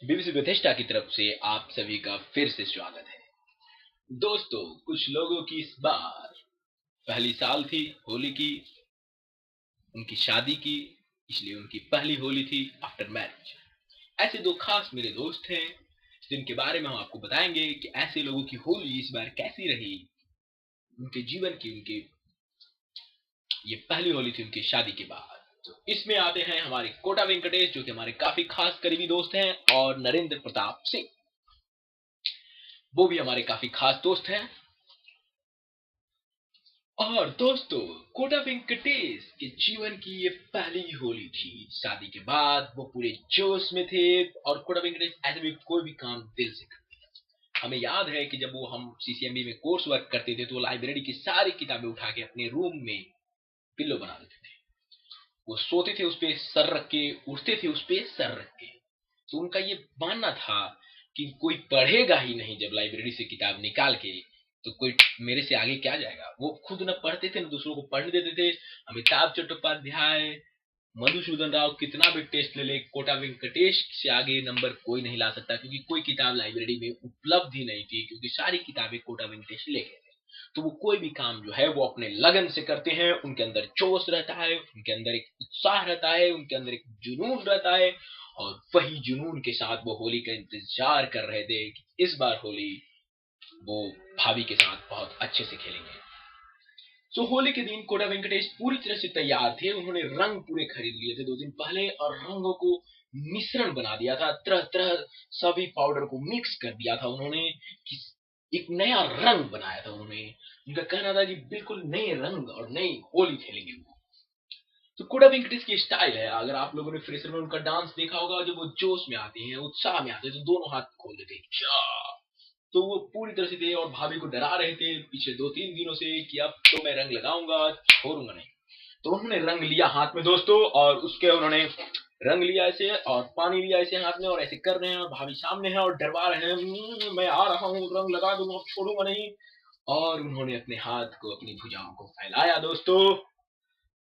BBC बेथेस्टा की तरफ से आप सभी का फिर से स्वागत है। दोस्तों, कुछ लोगों की इस बार पहली साल थी होली की, उनकी शादी की, इसलिए उनकी पहली होली थी आफ्टर मैरिज। ऐसे दो खास मेरे दोस्त हैं जिनके बारे में हम आपको बताएंगे कि ऐसे लोगों की होली इस बार कैसी रही, उनके जीवन की, उनकी ये पहली होली थी उनकी शादी के बाद। तो इसमें आते हैं हमारे कोटा वेंकटेश, जो कि हमारे काफी खास करीबी दोस्त हैं, और नरेंद्र प्रताप सिंह, वो भी हमारे काफी खास दोस्त हैं। और दोस्तों, कोटा वेंकटेश के जीवन की ये पहली होली थी शादी के बाद। वो पूरे जोश में थे और कोटा वेंकटेश ऐसे भी कोई भी काम दिल से करते थे। हमें याद है कि जब वो हम सीसीएमबी में कोर्स वर्क करते थे तो लाइब्रेरी की सारी किताबें उठा के अपने रूम में पिल्लो बना देते थे। वो सोते थे उस पे सर रख के, उठते थे उस पे सर रख के। तो उनका ये मानना था कि कोई पढ़ेगा ही नहीं जब लाइब्रेरी से किताब निकाल के, तो कोई मेरे से आगे क्या जाएगा। वो खुद न पढ़ते थे न दूसरों को पढ़ने देते थे। अमिताभ चट्टोपाध्याय, मधुसूदन राव कितना भी टेस्ट ले ले, कोटा वेंकटेश से आगे नंबर कोई नहीं ला सकता, क्योंकि कोई किताब लाइब्रेरी में उपलब्ध ही नहीं थी, क्योंकि सारी किताबें कोटा वेंकटेश ले गए थे। तो वो कोई भी काम जो है वो अपने लगन से करते हैं। उनके अंदर जोश रहता है, उनके अंदर एक उत्साह रहता है, उनके अंदर एक जुनून रहता है। और वही जुनून के साथ वो होली का इंतजार कर रहे थे कि इस बार होली वो भाभी के साथ बहुत अच्छे से खेलेंगे। तो होली के दिन कोटा वेंकटेश पूरी तरह से तैयार थे। उन्होंने रंग पूरे खरीद लिए थे 2 दिन पहले, और रंगों को मिश्रण बना दिया था। तरह तरह सभी पाउडर को मिक्स कर दिया था उन्होंने, कि एक नया रंग बनाया था उन्होंने। उनका कहना था कि बिल्कुल नए रंग और नई होली खेलेंगे वो। तो कोटा वेंकटेश की स्टाइल है, अगर आप लोगों ने फ्रेशर में उनका डांस देखा होगा, जब वो जोश में आते हैं, उत्साह में आते हैं, तो दोनों हाथ खोल देते हैं। तो वो पूरी तरह से थे और भाभी को डरा रहे थे पिछले 2-3 दिनों से कि अब तो मैं रंग लगाऊंगा, छोड़ूंगा नहीं। तो उन्होंने रंग लिया हाथ में दोस्तों, और उसके उन्होंने रंग लिया ऐसे और पानी लिया ऐसे हाथ में, और ऐसे कर रहे हैं, और भाभी सामने है और डरवा रहे हैं, मैं आ रहा हूँ, रंग लगा दूंगा, छोड़ूंगा नहीं। और उन्होंने अपने हाथ को अपनी भुजाओं को फैलाया दोस्तों,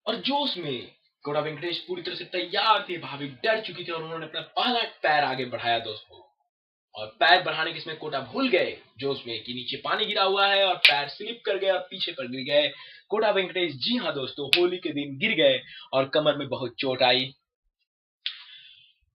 और जोश में कोटा वेंकटेश पूरी तरह से तैयार थे। भाभी डर चुकी थी और उन्होंने अपना पहला पैर आगे बढ़ाया दोस्तों। और पैर बढ़ाने के इसमें कोटा भूल गए जोश में कि नीचे पानी गिरा हुआ है, और पैर स्लिप कर गए और पीछे पर गिर गए। कोटा वेंकटेश, जी हाँ दोस्तों, होली के दिन गिर गए और कमर में बहुत चोट आई।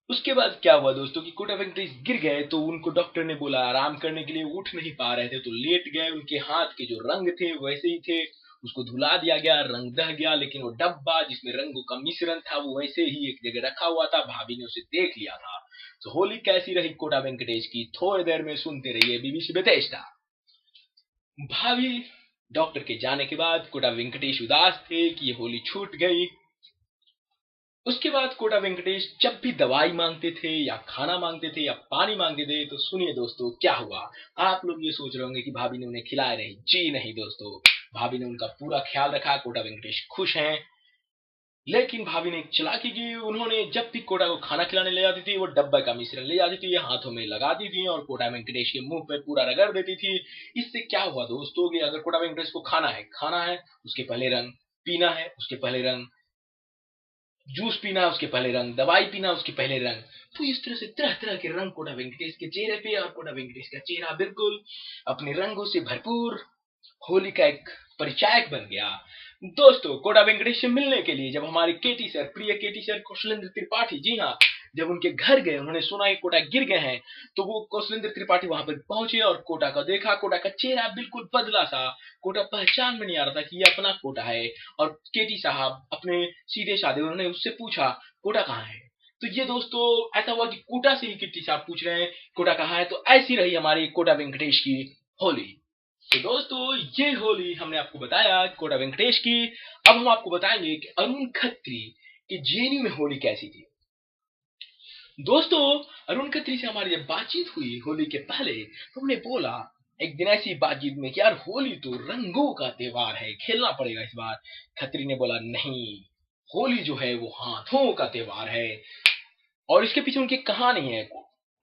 उसके बाद क्या हुआ दोस्तों कि कोटा वेंकटेश गिर गए, तो उनको डॉक्टर ने बोला आराम करने के लिए, उठ नहीं पा रहे थे तो लेट गए। उनके हाथ के जो रंग थे वैसे ही थे, उसको धुला दिया गया, रंग दह गया, लेकिन वो डब्बा जिसमें रंगों का मिश्रण था वो वैसे ही एक जगह रखा हुआ था। भाभी ने उसे देख लिया था। तो होली कैसी रही कोटा वेंकटेश की, थोड़ी देर में सुनते रहिए बीबीसी बेथेस्टा। भाभी डॉक्टर के जाने के बाद कोटा वेंकटेश उदास थे कि ये होली छूट गई। उसके बाद कोटा वेंकटेश जब भी दवाई मांगते थे या खाना मांगते थे या पानी मांगते थे, तो सुनिए दोस्तों क्या हुआ। आप लोग ये सोच रहे होंगे कि भाभी ने उन्हें खिलाया नहीं। जी नहीं दोस्तों, भाभी ने उनका पूरा ख्याल रखा। कोटा वेंकटेश खुश हैं। लेकिन भाभी ने एक चालाकी की, उन्होंने जब भी कोटा को खाना खिलाने ले जाती थी, वो डब्बे का मिश्रण ले जाती थी, हाथों में लगाती थी और कोटा वेंकटेश के मुंह पे पूरा रगड़ देती थी। इससे क्या हुआ दोस्तों कि अगर कोटा वेंकटेश को खाना है उसके पहले रंग, पीना है उसके पहले रंग, जूस पीना उसके पहले रंग, दवाई पीना उसके पहले रंग। तो इस तरह से तरह तरह के रंग कोटा वेंकटेश के चेहरे पे, और कोटा वेंकटेश का चेहरा बिल्कुल अपने रंगों से भरपूर होली का एक परिचायक बन गया। दोस्तों, कोटा वेंकटेश से मिलने के लिए जब हमारे केटी सर, प्रिय केटी सर कौशलेंद्र त्रिपाठी, जी हाँ, जब उनके घर गए, उन्होंने सुना कि कोटा गिर गए हैं, तो वो कौशलेंद्र त्रिपाठी वहां पर पहुंचे और कोटा का देखा। कोटा का चेहरा बिल्कुल बदला सा, कोटा पहचान में नहीं आ रहा था कि ये अपना कोटा है। और केटी साहब अपने सीधे साधे उन्होंने उससे पूछा कोटा कहाँ है। तो ये दोस्तों ऐसा हुआ कि कोटा से ही किट्टी साहब पूछ रहे हैं कोटा कहाँ है। तो ऐसी रही हमारी कोटा वेंकटेश की होली। तो दोस्तों, ये होली हमने आपको बताया कोटा वेंकटेश की। अब हम आपको बताएंगे कि अरुण खत्री की जेएनयू में होली कैसी थी। दोस्तों, अरुण खत्री से हमारी जब बातचीत हुई होली के पहले, तो हमने बोला एक दिन ऐसी बातचीत में कि यार होली तो रंगों का त्योहार है, खेलना पड़ेगा इस बार। खत्री ने बोला नहीं, होली जो है वो हाथों का त्योहार है, और इसके पीछे उनकी कहानी है।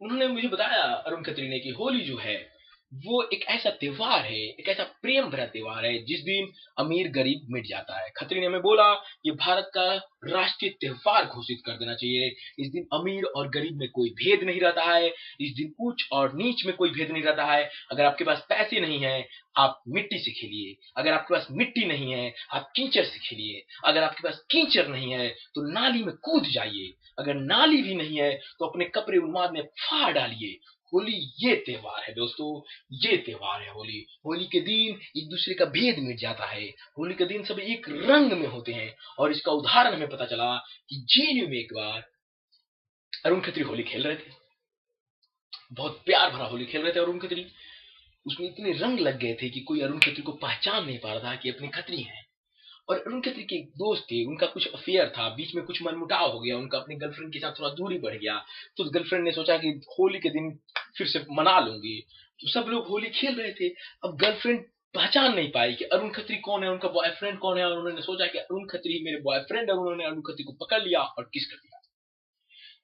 उन्होंने मुझे बताया, अरुण खत्री ने, कि होली जो है वो एक ऐसा त्योहार है, एक ऐसा प्रेम भरा त्योहार है जिस दिन अमीर गरीब मिट जाता है। खत्री ने हमें बोला ये भारत का राष्ट्रीय त्योहार घोषित कर देना चाहिए। इस दिन अमीर और गरीब में कोई भेद नहीं रहता है। इस दिन ऊंच और नीच में कोई भेद नहीं रहता है। अगर आपके पास पैसे नहीं है, आप मिट्टी से खेलिए। अगर आपके पास मिट्टी नहीं है, आप कीचड़ से खेलिए। अगर आपके पास कीचड़ नहीं है तो नाली में कूद जाइए। अगर नाली भी नहीं है तो अपने कपड़े उन्माद में फाड़ डालिए। होली ये त्योहार है दोस्तों, ये त्योहार है होली। होली के दिन एक दूसरे का भेद मिट जाता है। होली के दिन सब एक रंग में होते हैं। और इसका उदाहरण हमें पता चला कि जेएनयू में एक बार अरुण खत्री होली खेल रहे थे। बहुत प्यार भरा होली खेल रहे थे अरुण खत्री। उसमें इतने रंग लग गए थे कि कोई अरुण खत्री को पहचान नहीं पा रहा था कि अपने खत्री हैं। और अरुण खत्री के एक दोस्त थे, उनका कुछ अफेयर था, बीच में कुछ मनमुटाव हो गया, उनका अपनी गर्लफ्रेंड के साथ थोड़ा दूरी बढ़ गया। तो गर्लफ्रेंड ने सोचा कि होली के दिन फिर से मना लूंगी। तो सब लोग होली खेल रहे थे। अब गर्लफ्रेंड पहचान नहीं पाई कि अरुण खत्री कौन है, उनका बॉयफ्रेंड कौन है। और उन्होंने सोचा कि अरुण खत्री ही मेरे बॉयफ्रेंड है। उन्होंने अरुण खत्री को पकड़ लिया और किस कर दिया।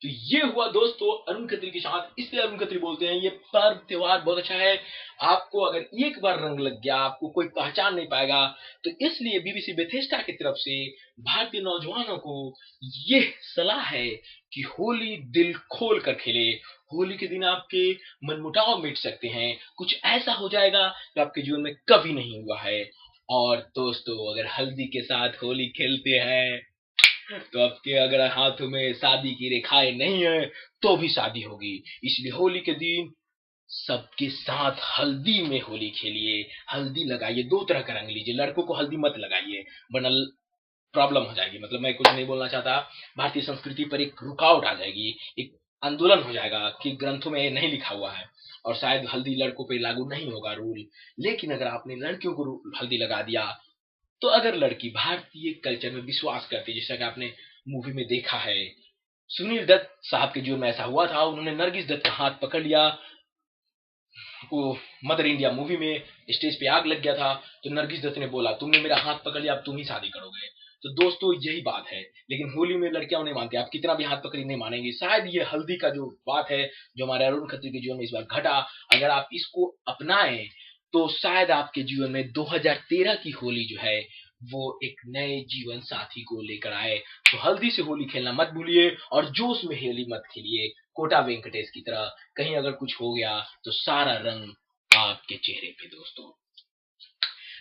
तो ये हुआ दोस्तों अरुण खत्री के साथ। इसलिए अरुण खत्री बोलते हैं ये पर्व त्योहार बहुत अच्छा है। आपको अगर एक बार रंग लग गया, आपको कोई पहचान नहीं पाएगा। तो इसलिए बीबीसी बेथेस्टा की तरफ से भारतीय नौजवानों को ये सलाह है कि होली दिल खोल कर खेले। होली के दिन आपके मनमुटाव मिट सकते हैं। कुछ ऐसा हो जाएगा जो आपके जीवन में कभी नहीं हुआ है। और दोस्तों अगर हल्दी के साथ होली खेलते हैं तो आपके अगर हाथों में शादी की रेखाएं नहीं है तो भी शादी होगी। इसलिए होली के दिन सबके साथ हल्दी में होली खेलिए। हल्दी लगाइए, दो तरह का रंग लीजिए। लड़कों को हल्दी मत लगाइए वरना प्रॉब्लम हो जाएगी। मतलब मैं कुछ नहीं बोलना चाहता, भारतीय संस्कृति पर एक रुकावट आ जाएगी, एक आंदोलन हो जाएगा कि ग्रंथों में नहीं लिखा हुआ है और शायद हल्दी लड़कों पे लागू नहीं होगा रूल। लेकिन अगर आपने लड़कियों को हल्दी लगा दिया तो अगर लड़की भारतीय कल्चर में विश्वास करती है, जैसा कि आपने मूवी में देखा है, सुनील दत्त साहब के जीवन में ऐसा हुआ था। उन्होंने नरगिस दत्त का हाथ पकड़ लिया। वो मदर इंडिया मूवी में स्टेज पे आग लग गया था तो नरगिस दत्त ने बोला तुमने मेरा हाथ पकड़ लिया, अब तुम ही शादी करोगे। तो दोस्तों यही बात है। लेकिन होली में लड़कियां नहीं मानती, आप कितना भी हाथ पकड़ी नहीं मानेंगी। शायद ये हल्दी का जो बात है जो हमारे अरुण खत्री के जीवन में इस बार घटा, अगर आप इसको अपनाएं तो शायद आपके जीवन में 2013 की होली जो है वो एक नए जीवन साथी को लेकर आए। तो हल्दी से होली खेलना मत भूलिए और जोश में होली मत खेलिए कोटा वेंकटेश की तरह। कहीं अगर कुछ हो गया तो सारा रंग आपके चेहरे पे। दोस्तों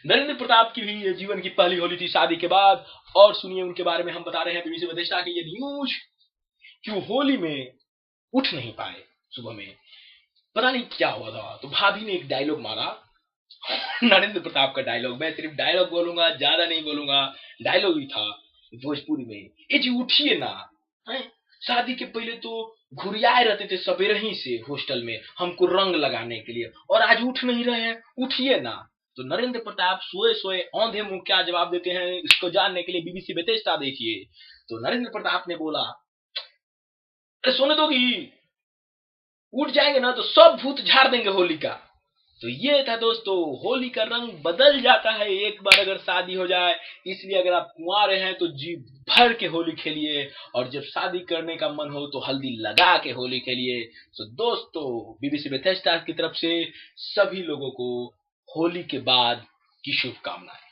नरेंद्र प्रताप की भी ये जीवन की पहली होली थी शादी के बाद। और सुनिए उनके बारे में हम बता रहे हैं बीबीसी विदेशा की ये न्यूज कि वो होली में उठ नहीं पाए। सुबह में पता नहीं क्या हुआ था तो भाभी ने एक डायलॉग मारा नरेंद्र प्रताप का डायलॉग। मैं सिर्फ डायलॉग बोलूंगा, ज्यादा नहीं बोलूंगा। डायलॉग ही था भोजपुरी में, ए जी उठिए ना। हैं? शादी के पहले तो घुरियाए रहते थे सवेरे ही से हॉस्टल में हमको रंग लगाने के लिए, और आज उठ नहीं रहे हैं, उठिए ना। तो नरेंद्र प्रताप सोए सोए औंधे मुंह क्या जवाब देते हैं इसको जानने के लिए बीबीसी बेतेस्टा देखिए। तो नरेंद्र प्रताप ने बोला अरे सोने दोगी, उठ जाएंगे ना तो सब भूत झाड़ देंगे होली का। तो ये था दोस्तों, होली का रंग बदल जाता है एक बार अगर शादी हो जाए। इसलिए अगर आप कुंवारे हैं तो जी भर के होली खेलिए और जब शादी करने का मन हो तो हल्दी लगा के होली खेलिए। तो दोस्तों बीबीसी बेथेस्टा की तरफ से सभी लोगों को होली के बाद की शुभकामनाएं।